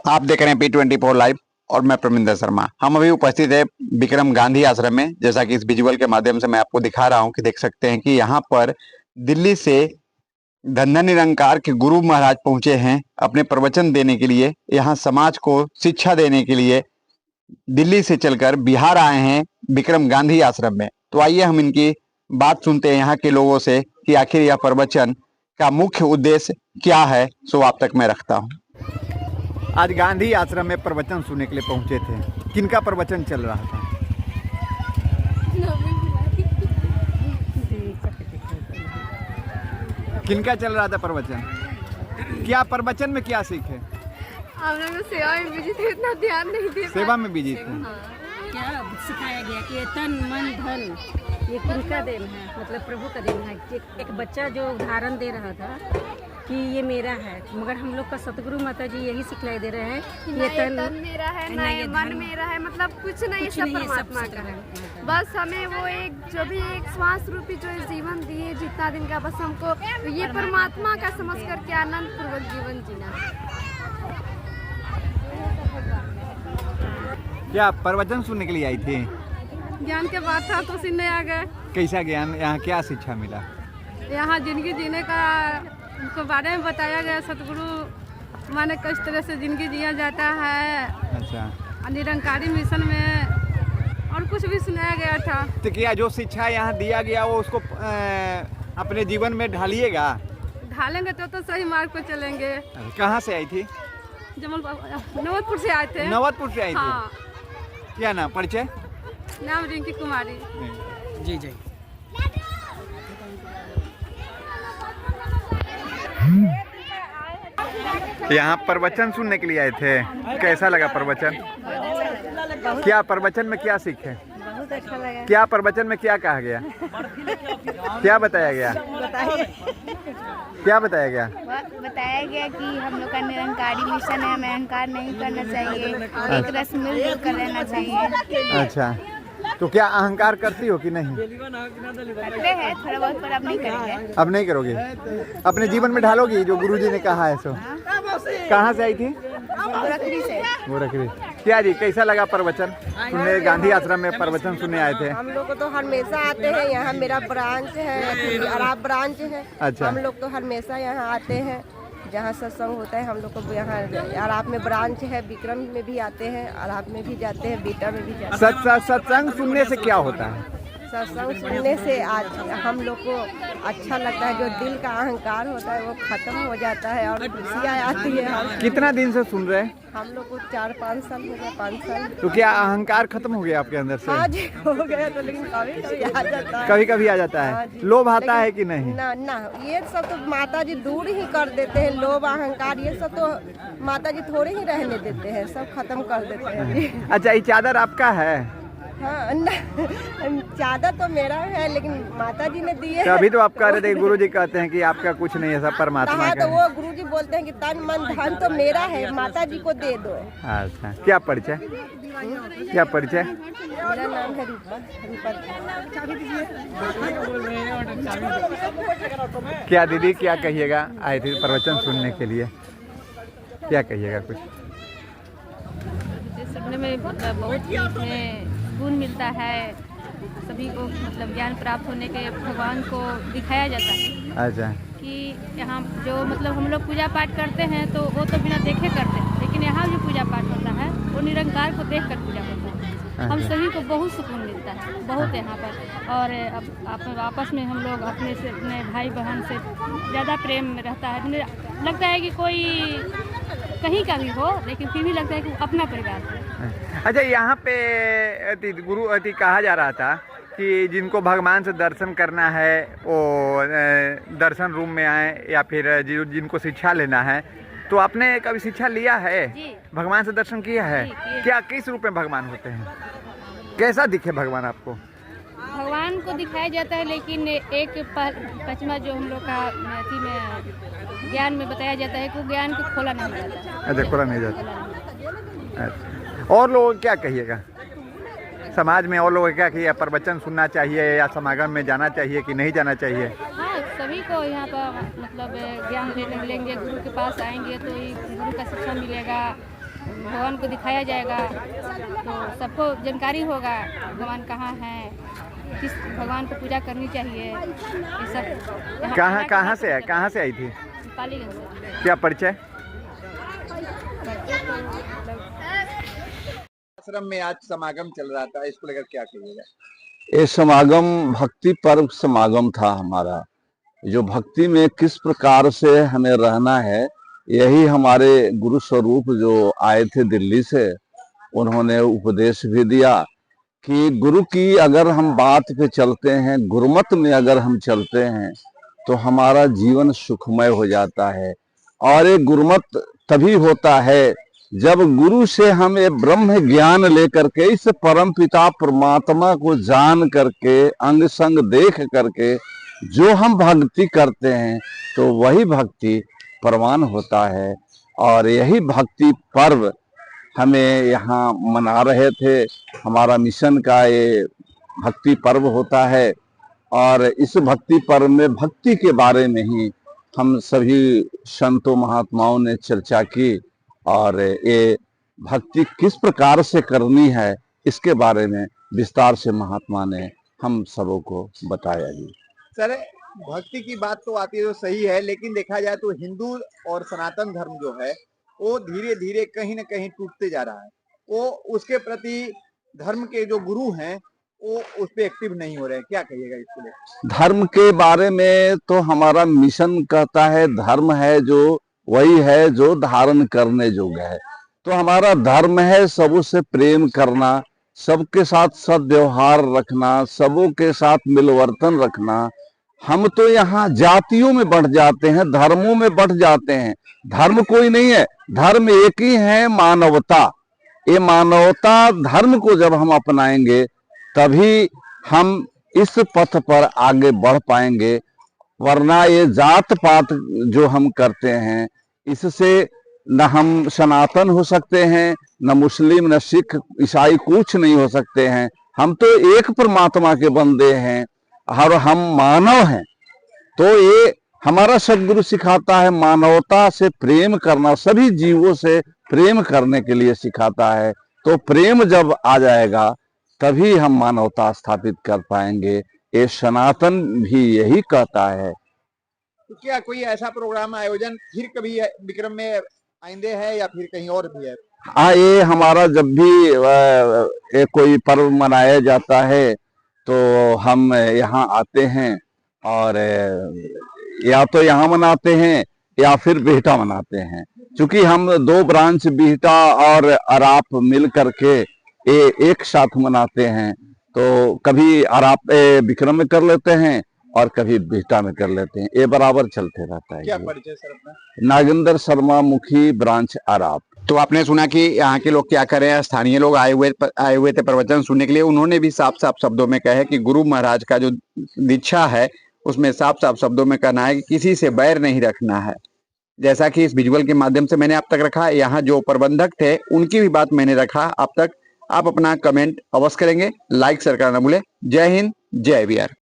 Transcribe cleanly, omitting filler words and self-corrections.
आप देख रहे हैं P24 लाइव और मैं प्रमिंदर शर्मा। हम अभी उपस्थित है विक्रम गांधी आश्रम में। जैसा कि इस विजुअल के माध्यम से मैं आपको दिखा रहा हूं कि देख सकते हैं कि यहाँ पर दिल्ली से धन धन निरंकार के गुरु महाराज पहुंचे हैं अपने प्रवचन देने के लिए। यहाँ समाज को शिक्षा देने के लिए दिल्ली से चलकर बिहार आए हैं विक्रम गांधी आश्रम में। तो आइए हम इनकी बात सुनते हैं यहाँ के लोगों से कि आखिर यह प्रवचन का मुख्य उद्देश्य क्या है। सो आप तक मैं रखता हूँ। आज गांधी आश्रम में प्रवचन सुनने के लिए पहुंचे थे। किनका प्रवचन चल रहा था? किनका चल रहा था प्रवचन? क्या प्रवचन में क्या सीख है? हम लोग सेवा में बिजी थे, इतना ध्यान नहीं दे। सेवा में बिजी थे। क्या सिखाया गया कि तन मन धन ये किनका देन है, मतलब प्रभु का देन है। कि एक बच्चा जो उदाहरण दे रहा था कि ये मेरा है, मगर हम लोग का सतगुरु माता जी यही सिखलाई दे रहे हैं कि ये तन मेरा है, ना ये मन मेरा है, मतलब कुछ नहीं, सब परमात्मा का है। बस हमें वो एक जो भी एक श्वास रूपी जो जीवन दिए जितना दिन का, बस हमको ये परमात्मा का समझ करके आनंद पूर्वक जीवन जीना। क्या प्रवचन सुनने के लिए आई थी? ज्ञान के बात था तो सुनने आ गए। कैसा ज्ञान? यहाँ क्या शिक्षा मिला? यहाँ जिंदगी जीने का उनके बारे में बताया गया। सतगुरु माने किस तरह से जिंदगी जिया जाता है। अच्छा। निरंकारी मिशन में और कुछ भी सुनाया गया था। तो क्या जो शिक्षा यहाँ दिया गया वो उसको अपने जीवन में ढालिएगा? ढालेंगे तो सही मार्ग पर चलेंगे। कहाँ से आई थी? नवतपुर से आए थे। नवतपुर से आई थी। हाँ। क्या नाम? परिचय? नाम रिंकी कुमारी। जी जी। यहाँ प्रवचन सुनने के लिए आए थे। कैसा लगा प्रवचन? क्या प्रवचन में क्या सीखे? बहुत अच्छा लगा। क्या प्रवचन में क्या कहा गया? क्या बताया गया? क्या बताया गया? बताया गया कि हम लोग का निरंकारी मिशन है, हमें अहंकार नहीं करना चाहिए, एक रस मिलजुल कर रहना चाहिए। अच्छा, तो क्या अहंकार करती हो कि नहीं? करते हैं थोड़ा बहुत, पर अब नहीं करेंगे। अब नहीं करोगे? अपने जीवन में ढालोगी जो गुरुजी ने कहा है सो? कहाँ से आई थी? गोरखपुरी से। गोरखपुरी। क्या जी, कैसा लगा प्रवचन सुनने? गांधी आश्रम में प्रवचन सुनने आए थे। हम लोग तो हमेशा आते हैं, यहाँ मेरा ब्रांच है, अराब ब्रांच है। अच्छा। हम लोग तो हमेशा यहाँ आते हैं, जहाँ सत्संग होता है। हम लोग को यहाँ अराब में ब्रांच है, विक्रम में भी आते हैं, अराब में भी जाते हैं, बीटा में भी जाते हैं। सत्संग सुनने से क्या होता है? सत्संग सुनने से आज हम लोग को अच्छा लगता है। जो दिल का अहंकार होता है वो खत्म हो जाता है और खुशियाँ आती है। कितना दिन से सुन रहे हैं? हम लोग को 4-5 साल हो गया। 5 साल। तो क्या अहंकार खत्म हो गया आपके अंदर से? हाँ जी, हो गया तो, लेकिन कभी कभी आ जाता है। कभी कभी आ जाता हाँ है। जी। लोभ आता है कि नहीं? ना ना, ये सब तो माता जी दूर ही कर देते हैं। लोभ अहंकार ये सब तो माता जी थोड़े ही रहने देते हैं, सब खत्म कर देते हैं। अच्छा, ये चादर आपका है? हाँ, चादर तो मेरा है, लेकिन माता जी ने दी है। अभी तो आप कह रहे थे गुरु जी कहते हैं कि आपका कुछ नहीं है, सब परमात्मा का तो है। वो गुरु जी बोलते हैं कि तन मन धन तो मेरा है, माता जी को दे दो। अच्छा, क्या परिचय? क्या परिचय? मेरा नाम है रूपा। क्या दीदी, क्या कहिएगा? आए थे प्रवचन सुनने के लिए, क्या कहिएगा कुछ? सुनने में बहुत ही इसमें गुण मिलता है। सभी को मतलब ज्ञान प्राप्त होने के भगवान को दिखाया जाता है। अच्छा। कि यहाँ जो मतलब हम लोग पूजा पाठ करते हैं तो वो तो बिना देखे करते हैं, लेकिन यहाँ जो पूजा पाठ होता है वो निरंकार को देख कर पूजा होता है। हम सभी को बहुत सुकून मिलता है, बहुत यहाँ पर। और आपस में हम लोग अपने भाई बहन से ज़्यादा प्रेम रहता है। लगता है कि कोई कहीं का भी हो, लेकिन फिर भी लगता है कि अपना परिवार है। अच्छा, यहाँ पे गुरु कहा जा रहा था कि जिनको भगवान से दर्शन करना है वो दर्शन रूम में आए, या फिर जिनको शिक्षा लेना है। तो आपने कभी शिक्षा लिया है? भगवान से दर्शन किया है? क्या किस रूप में भगवान होते हैं? कैसा दिखे भगवान आपको? भगवान को दिखाया जाता है, लेकिन एक पचमा जो हम लोग का अथी में ज्ञान में बताया जाता है कि ज्ञान को खोला नहीं जाता। अच्छा, खोला नहीं जाता। अच्छा, और लोग क्या कहिएगा? समाज में और लोग क्या कहिए? प्रवचन सुनना चाहिए या समागम में जाना चाहिए कि नहीं जाना चाहिए? हाँ, सभी को यहाँ पर मतलब ज्ञान लेंगे, गुरु के पास आएंगे तो गुरु का शिक्षा मिलेगा। भगवान को दिखाया जाएगा तो सबको जानकारी होगा भगवान कहाँ है, किस भगवान को पूजा करनी चाहिए। ये सब कहाँ से आई थी? पालीगंज से। क्या परिचय? आश्रम में आज समागम चल रहा था, इसको लेकर क्या कहिएगा? ये समागम भक्ति पर्व समागम था हमारा। जो भक्ति में किस प्रकार से हमें रहना है, यही हमारे गुरु स्वरूप जो आए थे दिल्ली से, उन्होंने उपदेश भी दिया कि गुरु की अगर हम बात पे चलते हैं, गुरुमत में अगर हम चलते हैं तो हमारा जीवन सुखमय हो जाता है। और ये गुरुमत तभी होता है जब गुरु से हम ये ब्रह्म ज्ञान लेकर के, इस परम पिता परमात्मा को जान करके, अंग संग देख करके जो हम भक्ति करते हैं तो वही भक्ति प्रमाण होता है। और यही भक्ति पर्व हमें यहाँ मना रहे थे। हमारा मिशन का ये भक्ति पर्व होता है और इस भक्ति पर्व में भक्ति के बारे में ही हम सभी संतों महात्माओं ने चर्चा की और ये भक्ति किस प्रकार से करनी है इसके बारे में विस्तार से महात्मा ने हम सबों को बताया जी। सर, भक्ति की बात तो आती है तो सही है, लेकिन देखा जाए तो हिंदू और सनातन धर्म जो है वो धीरे धीरे कहीं ना कहीं टूटते जा रहा है। वो उसके प्रति धर्म के जो गुरु हैं वो उस पे एक्टिव नहीं हो रहे हैं, क्या कहिएगा इसके लिए? धर्म के बारे में तो हमारा मिशन कहता है धर्म है जो वही है जो धारण करने योग्य है। तो हमारा धर्म है सबों से प्रेम करना, सबके साथ सद्व्यवहार रखना, सबों के साथ मिलवर्तन रखना। हम तो यहाँ जातियों में बढ़ जाते हैं, धर्मों में बढ़ जाते हैं। धर्म कोई नहीं है, धर्म एक ही है, मानवता। ये मानवता धर्म को जब हम अपनाएंगे तभी हम इस पथ पर आगे बढ़ पाएंगे। वरना ये जात पात जो हम करते हैं इससे न हम सनातन हो सकते हैं, न मुस्लिम, न सिख, ईसाई कुछ नहीं हो सकते हैं। हम तो एक परमात्मा के बंदे हैं और हम मानव हैं। तो ये हमारा सदगुरु सिखाता है मानवता से प्रेम करना, सभी जीवों से प्रेम करने के लिए सिखाता है। तो प्रेम जब आ जाएगा तभी हम मानवता स्थापित कर पाएंगे। ये सनातन भी यही कहता है। तो क्या कोई ऐसा प्रोग्राम आयोजन फिर कभी विक्रम में आइंदे है या फिर कहीं और भी है? हाँ, ये हमारा जब भी कोई पर्व मनाया जाता है तो हम यहाँ आते हैं और या तो यहाँ मनाते हैं या फिर बिहटा मनाते हैं। क्योंकि हम दो ब्रांच बिहटा और अराप मिल करके एक साथ मनाते हैं। तो कभी अराप विक्रम में कर लेते हैं और कभी बिहटा में कर लेते हैं, ये बराबर चलते रहता है। क्या परिचय सर अपना? नागेंद्र शर्मा, मुखी, ब्रांच अराप। तो आपने सुना कि यहाँ के लोग क्या कर रहे हैं। स्थानीय लोग आए हुए थे प्रवचन सुनने के लिए। उन्होंने भी साफ साफ शब्दों में कहे कि गुरु महाराज का जो दीक्षा है उसमें साफ साफ शब्दों में कहना है कि किसी से बैर नहीं रखना है। जैसा कि इस विजुअल के माध्यम से मैंने अब तक रखा, यहाँ जो प्रबंधक थे उनकी भी बात मैंने रखा अब तक। आप अपना कमेंट अवश्य करेंगे, लाइक शेयर करना ना भूले। जय हिंद, जय बिहार।